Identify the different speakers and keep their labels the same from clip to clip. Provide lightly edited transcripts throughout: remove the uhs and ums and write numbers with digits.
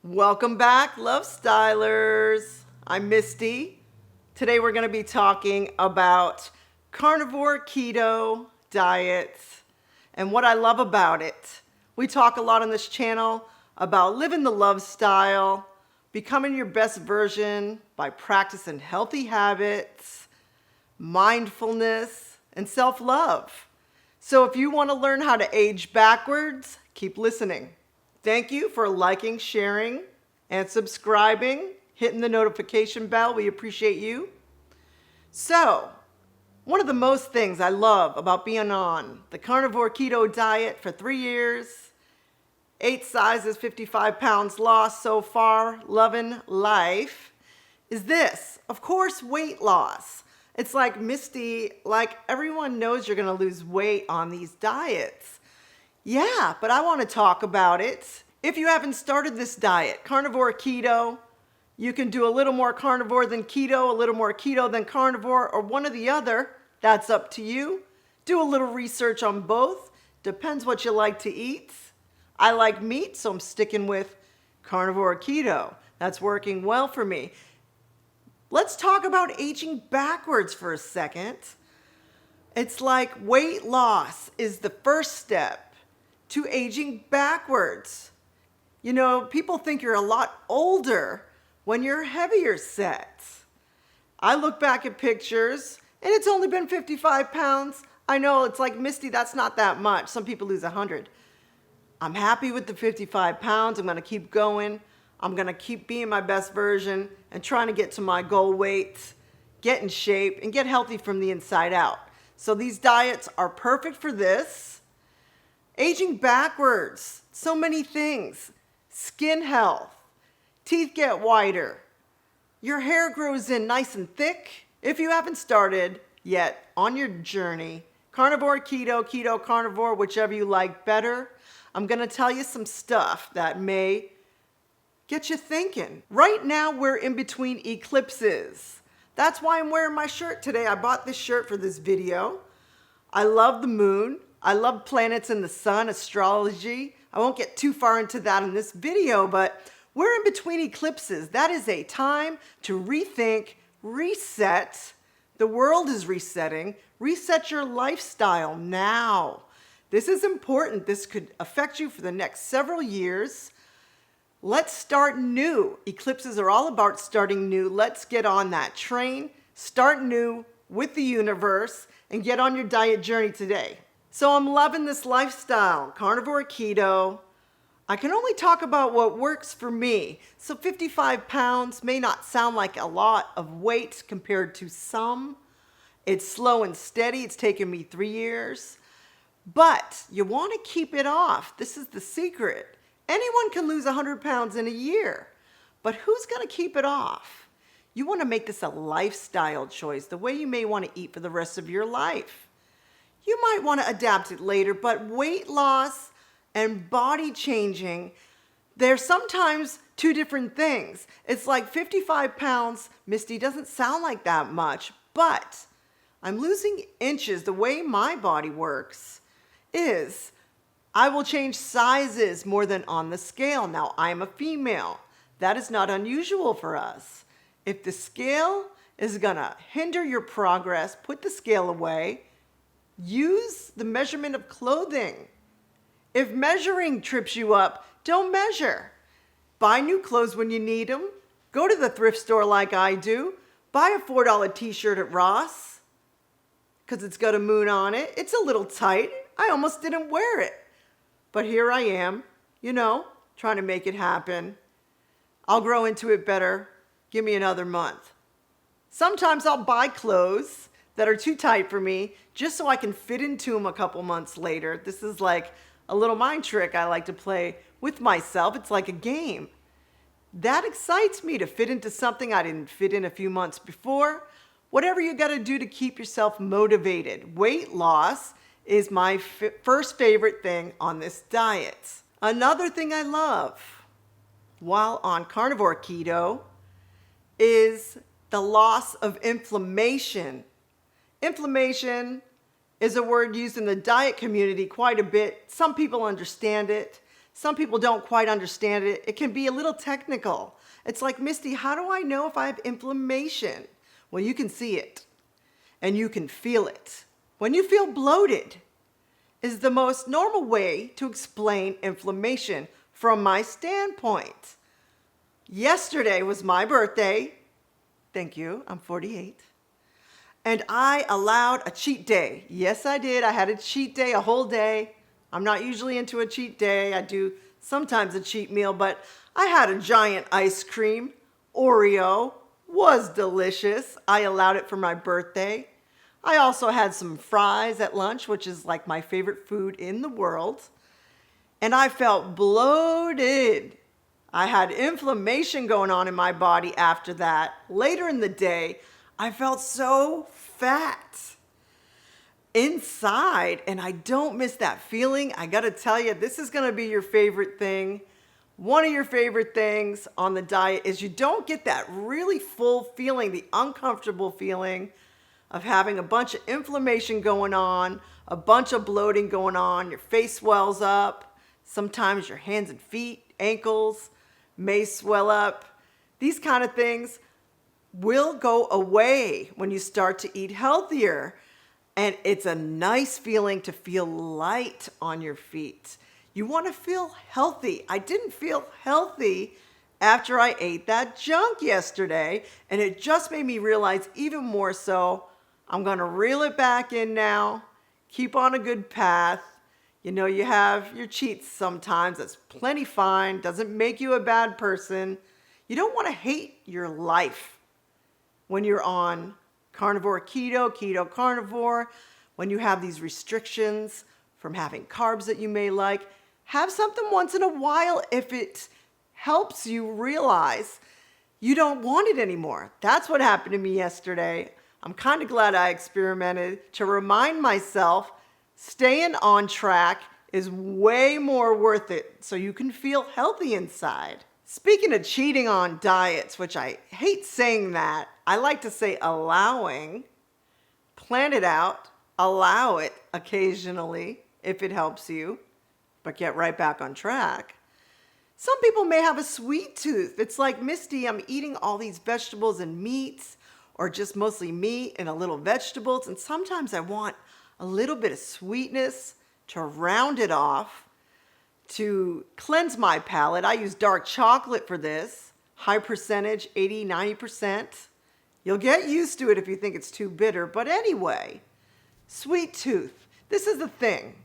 Speaker 1: Welcome back, Lovestylers. I'm Misty. Today we're going to be talking about carnivore keto diets and what I love about it. We talk a lot on this channel about living the Lovestyle, becoming your best version by practicing healthy habits, mindfulness, and self-love. So if you want to learn how to age backwards, keep listening. Thank you for liking, sharing, and subscribing, hitting the notification bell. We appreciate you. So, one of the most things I love about being on the carnivore keto diet for 3 years, 8 sizes, 55 pounds lost so far, loving life, is this. Of course, weight loss. It's like, Misty, like everyone knows you're going to lose weight on these diets. Yeah, but I want to talk about it. If you haven't started this diet, carnivore keto, you can do a little more carnivore than keto, a little more keto than carnivore, or one or the other. That's up to you. Do a little research on both. Depends what you like to eat. I like meat, so I'm sticking with carnivore keto. That's working well for me. Let's talk about aging backwards for a second. It's like weight loss is the first step to aging backwards. You know, people think you're a lot older when you're heavier set. I look back at pictures and it's only been 55 pounds. I know it's like, Misty, that's not that much. Some people lose 100. I'm happy with the 55 pounds. I'm going to keep going. I'm going to keep being my best version and trying to get to my goal weight, get in shape, and get healthy from the inside out. So these diets are perfect for this. Aging backwards, so many things. Skin health, teeth get whiter, your hair grows in nice and thick. If you haven't started yet on your journey, carnivore, keto, carnivore, whichever you like better, I'm going to tell you some stuff that may get you thinking. Right now, we're in between eclipses. That's why I'm wearing my shirt today. I bought this shirt for this video. I love the moon. I love planets and the sun, astrology. I won't get too far into that in this video, but we're in between eclipses. That is a time to rethink, reset. The world is resetting. Reset your lifestyle now. This is important. This could affect you for the next several years. Let's start new. Eclipses are all about starting new. Let's get on that train, start new with the universe, and get on your diet journey today. So I'm loving this lifestyle, carnivore keto. I can only talk about what works for me. So 55 pounds may not sound like a lot of weight compared to some. It's slow and steady. It's taken me 3 years. But you want to keep it off. This is the secret. Anyone can lose 100 pounds in a year. But who's going to keep it off? You want to make this a lifestyle choice, the way you may want to eat for the rest of your life. You might want to adapt it later, but weight loss and body changing, they're sometimes two different things. It's like 55 pounds, Misty, doesn't sound like that much, but I'm losing inches. The way my body works is I will change sizes more than on the scale. Now, I'm a female. That is not unusual for us. If the scale is going to hinder your progress, put the scale away. Use the measurement of clothing. If measuring trips you up, don't measure. Buy new clothes when you need them. Go to the thrift store like I do. Buy a $4 t-shirt at Ross because it's got a moon on it. It's a little tight. I almost didn't wear it. But here I am, you know, trying to make it happen. I'll grow into it better. Give me another month. Sometimes I'll buy clothes that are too tight for me just so I can fit into them a couple months later. This is like a little mind trick I like to play with myself. It's like a game. That excites me to fit into something I didn't fit in a few months before. Whatever you got to do to keep yourself motivated. Weight loss is my first favorite thing on this diet. Another thing I love while on carnivore keto is the loss of inflammation. Inflammation is a word used in the diet community quite a bit. Some people understand it. Some people don't quite understand it. It can be a little technical. It's like, Misty, how do I know if I have inflammation? Well, you can see it and you can feel it. When you feel bloated is the most normal way to explain inflammation from my standpoint. Yesterday was my birthday. Thank you, I'm 48. And I allowed a cheat day. Yes, I did. I had a cheat day, a whole day. I'm not usually into a cheat day. I do sometimes a cheat meal, but I had a giant ice cream. Oreo was delicious. I allowed it for my birthday. I also had some fries at lunch, which is like my favorite food in the world. And I felt bloated. I had inflammation going on in my body after that. Later in the day, I felt so fat inside, and I don't miss that feeling. I gotta tell you, this is gonna be your favorite thing. One of your favorite things on the diet is you don't get that really full feeling, the uncomfortable feeling of having a bunch of inflammation going on, a bunch of bloating going on, your face swells up, sometimes your hands and feet, ankles may swell up. These kind of things will go away when you start to eat healthier. And it's a nice feeling to feel light on your feet. You want to feel healthy. I didn't feel healthy after I ate that junk yesterday, and it just made me realize even more so, I'm going to reel it back in now, keep on a good path. You know, you have your cheats sometimes. That's plenty fine. Doesn't make you a bad person. You don't want to hate your life when you're on carnivore keto, keto carnivore, when you have these restrictions from having carbs that you may like. Have something once in a while if it helps you realize you don't want it anymore. That's what happened to me yesterday. I'm kind of glad I experimented to remind myself staying on track is way more worth it so you can feel healthy inside. Speaking of cheating on diets, which I hate saying that, I like to say allowing. Plan it out, allow it occasionally if it helps you, but get right back on track. Some people may have a sweet tooth. It's like, Misty, I'm eating all these vegetables and meats, or just mostly meat and a little vegetables, and sometimes I want a little bit of sweetness to round it off, to cleanse my palate. I use dark chocolate for this, high percentage, 80, 90%. You'll get used to it if you think it's too bitter, but anyway, sweet tooth. This is the thing,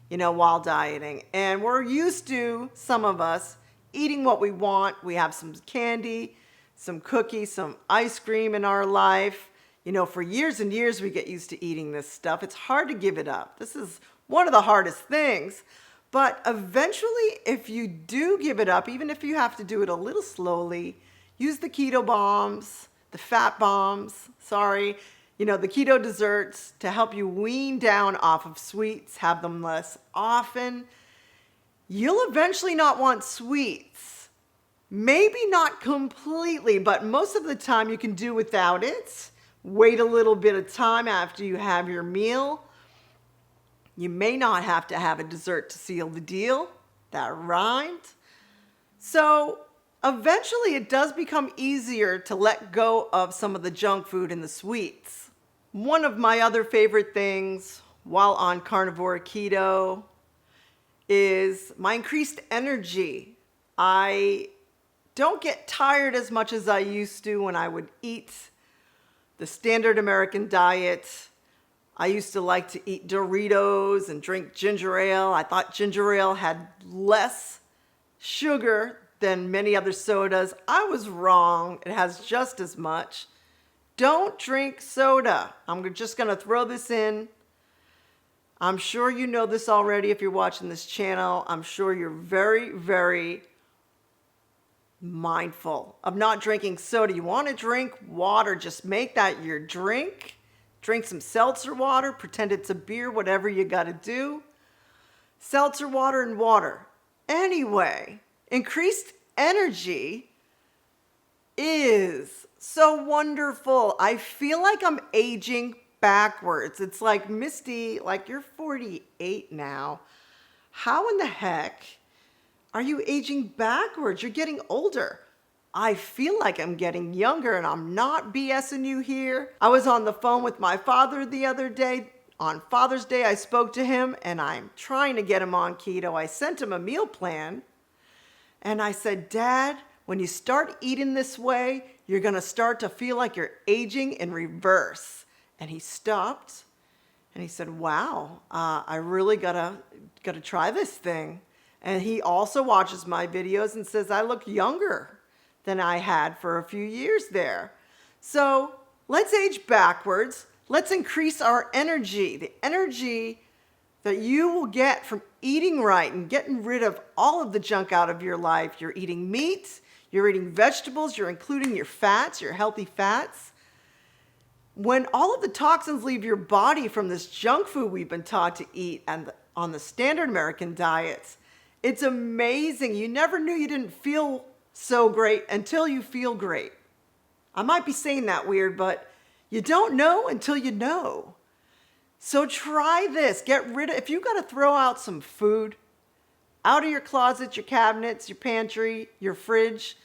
Speaker 1: you know, while dieting, and we're used to, some of us, eating what we want. We have some candy, some cookies, some ice cream in our life. You know, for years and years, we get used to eating this stuff. It's hard to give it up. This is one of the hardest things. But eventually, if you do give it up, even if you have to do it a little slowly, use the keto bombs, the fat bombs, you know, the keto desserts to help you wean down off of sweets, have them less often. You'll eventually not want sweets. Maybe not completely, but most of the time you can do without it. Wait a little bit of time after you have your meal. You may not have to have a dessert to seal the deal. That rhymed. So eventually it does become easier to let go of some of the junk food and the sweets. One of my other favorite things while on carnivore keto is my increased energy. I don't get tired as much as I used to when I would eat the standard American diet. I used to like to eat Doritos and drink ginger ale. I thought ginger ale had less sugar than many other sodas. I was wrong. It has just as much. Don't drink soda. I'm just going to throw this in. I'm sure you know this already if you're watching this channel. I'm sure you're very, very mindful of not drinking soda. You want to drink water, just make that your drink. Drink some seltzer water, pretend it's a beer, whatever you got to do. Seltzer water and water. Anyway, increased energy is so wonderful. I feel like I'm aging backwards. It's like, Misty, like you're 48 now. How in the heck Are you aging backwards? You're getting older. I feel like I'm getting younger, and I'm not BSing you here. I was on the phone with my father the other day. On Father's Day, I spoke to him, and I'm trying to get him on keto. I sent him a meal plan, and I said, Dad, when you start eating this way, you're going to start to feel like you're aging in reverse. And he stopped, and he said, wow, I really gotta try this thing. And he also watches my videos and says I look younger than I had for a few years there. So let's age backwards. Let's increase our energy, the energy that you will get from eating right and getting rid of all of the junk out of your life. You're eating meat, you're eating vegetables, you're including your fats, your healthy fats. When all of the toxins leave your body from this junk food we've been taught to eat and on the standard American diets, it's amazing. You never knew you didn't feel so great until you feel great. I might be saying that weird, but you don't know until you know. So try this. If you got to throw out some food out of your closet, your cabinets, your pantry, your fridge.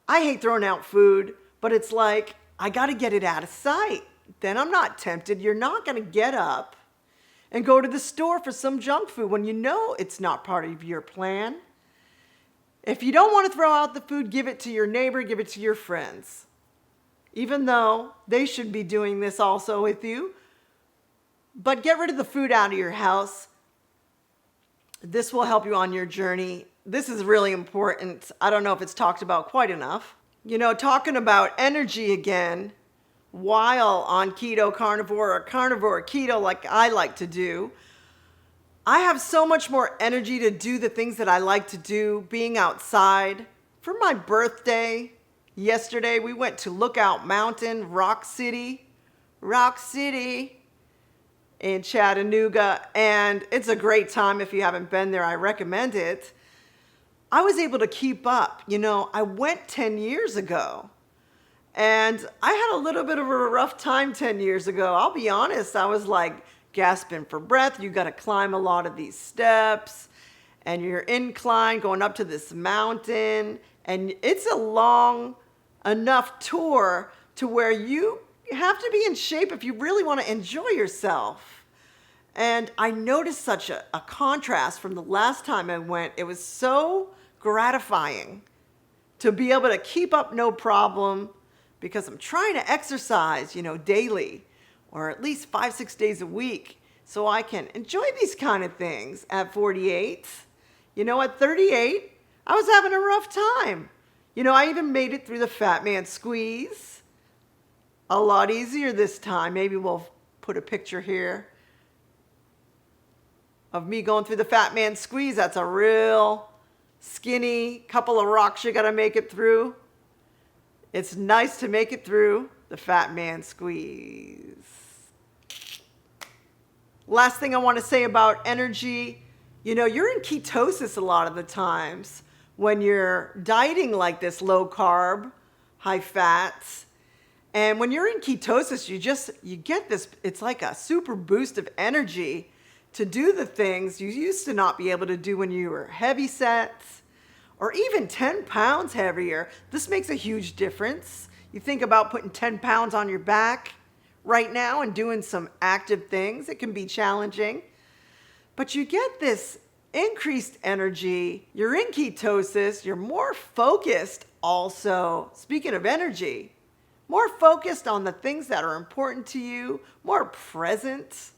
Speaker 1: I hate throwing out food, but it's like, I got to get it out of sight. Then I'm not tempted. You're not going to get up and go to the store for some junk food when you know it's not part of your plan. If you don't want to throw out the food, give it to your neighbor, give it to your friends. Even though they should be doing this also with you. But get rid of the food out of your house. This will help you on your journey. This is really important. I don't know if it's talked about quite enough. You know, talking about energy again, while on keto, carnivore, or carnivore keto like I like to do, I have so much more energy to do the things that I like to do, being outside. For my birthday, yesterday, we went to Lookout Mountain, Rock City in Chattanooga, and it's a great time. If you haven't been there, I recommend it. I was able to keep up. You know, I went 10 years ago, and I had a little bit of a rough time 10 years ago. I'll be honest, I was like gasping for breath. You got to climb a lot of these steps, and you're inclined going up to this mountain, and it's a long enough tour to where you have to be in shape if you really want to enjoy yourself. And I noticed such a contrast from the last time I went. It was so gratifying to be able to keep up no problem, because I'm trying to exercise, you know, daily or at least 5-6 days a week so I can enjoy these kind of things at 48. You know, at 38, I was having a rough time. You know, I even made it through the Fat Man Squeeze. A lot easier this time. Maybe we'll put a picture here of me going through the Fat Man Squeeze. That's a real skinny couple of rocks you got to make it through. It's nice to make it through the Fat Man Squeeze. Last thing I want to say about energy, you know, you're in ketosis a lot of the times when you're dieting like this, low carb, high fats. And when you're in ketosis, you get this, it's like a super boost of energy to do the things you used to not be able to do when you were heavy set or even 10 pounds heavier. This makes a huge difference. You think about putting 10 pounds on your back right now and doing some active things. It can be challenging, but you get this increased energy. You're in ketosis. You're more focused also. Speaking of energy, more focused on the things that are important to you, more present.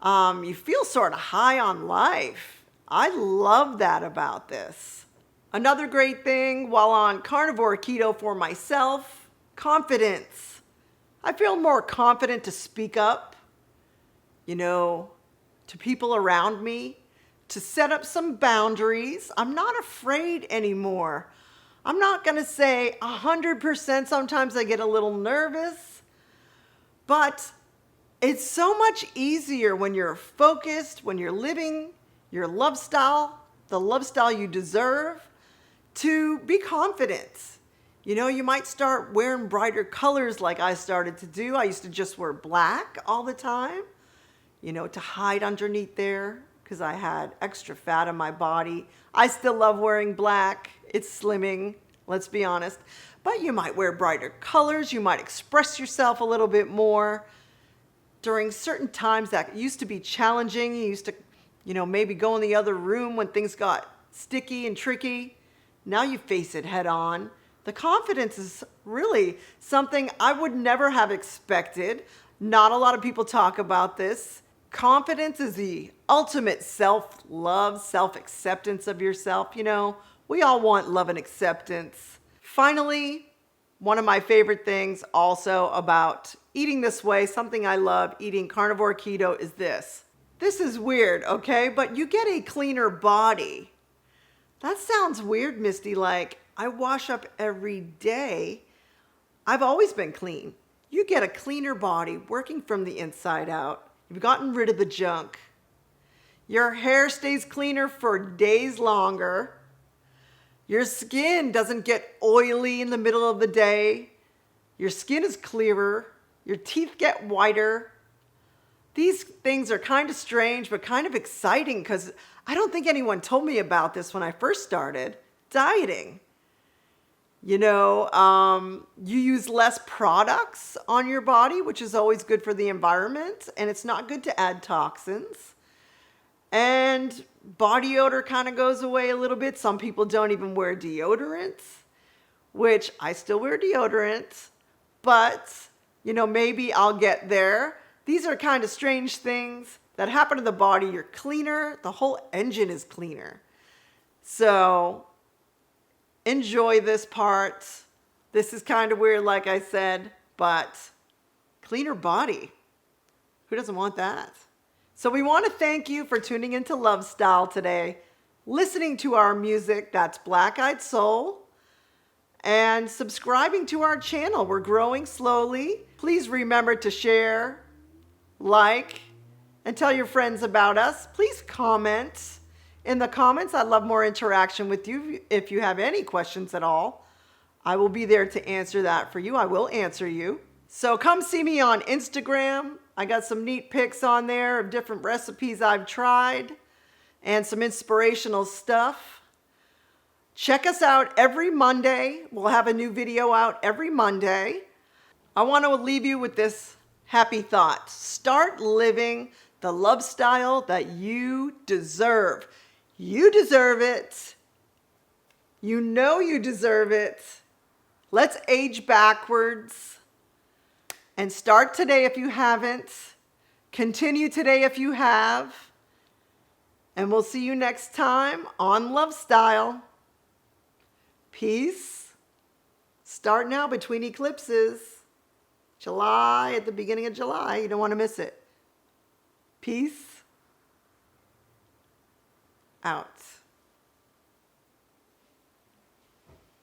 Speaker 1: You feel sort of high on life. I love that about this. Another great thing while on carnivore keto for myself, confidence. I feel more confident to speak up, you know, to people around me, to set up some boundaries. I'm not afraid anymore. I'm not going to say 100%. Sometimes I get a little nervous, but it's so much easier when you're focused, when you're living your lifestyle, the lifestyle you deserve, to be confident. You know, you might start wearing brighter colors like I started to do. I used to just wear black all the time, you know, to hide underneath there, because I had extra fat on my body. I still love wearing black. It's slimming, let's be honest. But you might wear brighter colors. You might express yourself a little bit more. During certain times that used to be challenging, you used to, maybe go in the other room when things got sticky and tricky. Now you face it head on. The confidence is really something I would never have expected. Not a lot of people talk about this. Confidence is the ultimate self-love, self-acceptance of yourself. We all want love and acceptance. Finally, one of my favorite things also about eating this way, something I love eating carnivore keto, is this. This is weird, okay? But you get a cleaner body. That sounds weird, Misty. Like, I wash up every day. I've always been clean. You get a cleaner body working from the inside out. You've gotten rid of the junk. Your hair stays cleaner for days longer. Your skin doesn't get oily in the middle of the day. Your skin is clearer. Your teeth get whiter. These things are kind of strange, but kind of exciting because I don't think anyone told me about this when I first started dieting. You use less products on your body, which is always good for the environment, and it's not good to add toxins. And body odor kind of goes away a little bit. Some people don't even wear deodorant, which I still wear deodorant, but, maybe I'll get there. These are kind of strange things that happen to the body. You're cleaner. The whole engine is cleaner. So enjoy this part. This is kind of weird, like I said, but cleaner body. Who doesn't want that? So we want to thank you for tuning into Lovestyle today, listening to our music, that's Black Eyed Soul, and subscribing to our channel. We're growing slowly. Please remember to share, like, and tell your friends about us. Please comment in the comments. I'd love more interaction with you. If you have any questions at all, I will be there to answer that for you. I will answer you. So come see me on Instagram. I got some neat pics on there of different recipes I've tried and some inspirational stuff. Check us out every Monday. We'll have a new video out every Monday. I want to leave you with this happy thought. Start living the lifestyle that you deserve. You deserve it. You know you deserve it. Let's age backwards. And start today if you haven't. Continue today if you have. And we'll see you next time on Lovestyle. Peace. Start now between eclipses. July, at the beginning of July. You don't want to miss it. Peace out.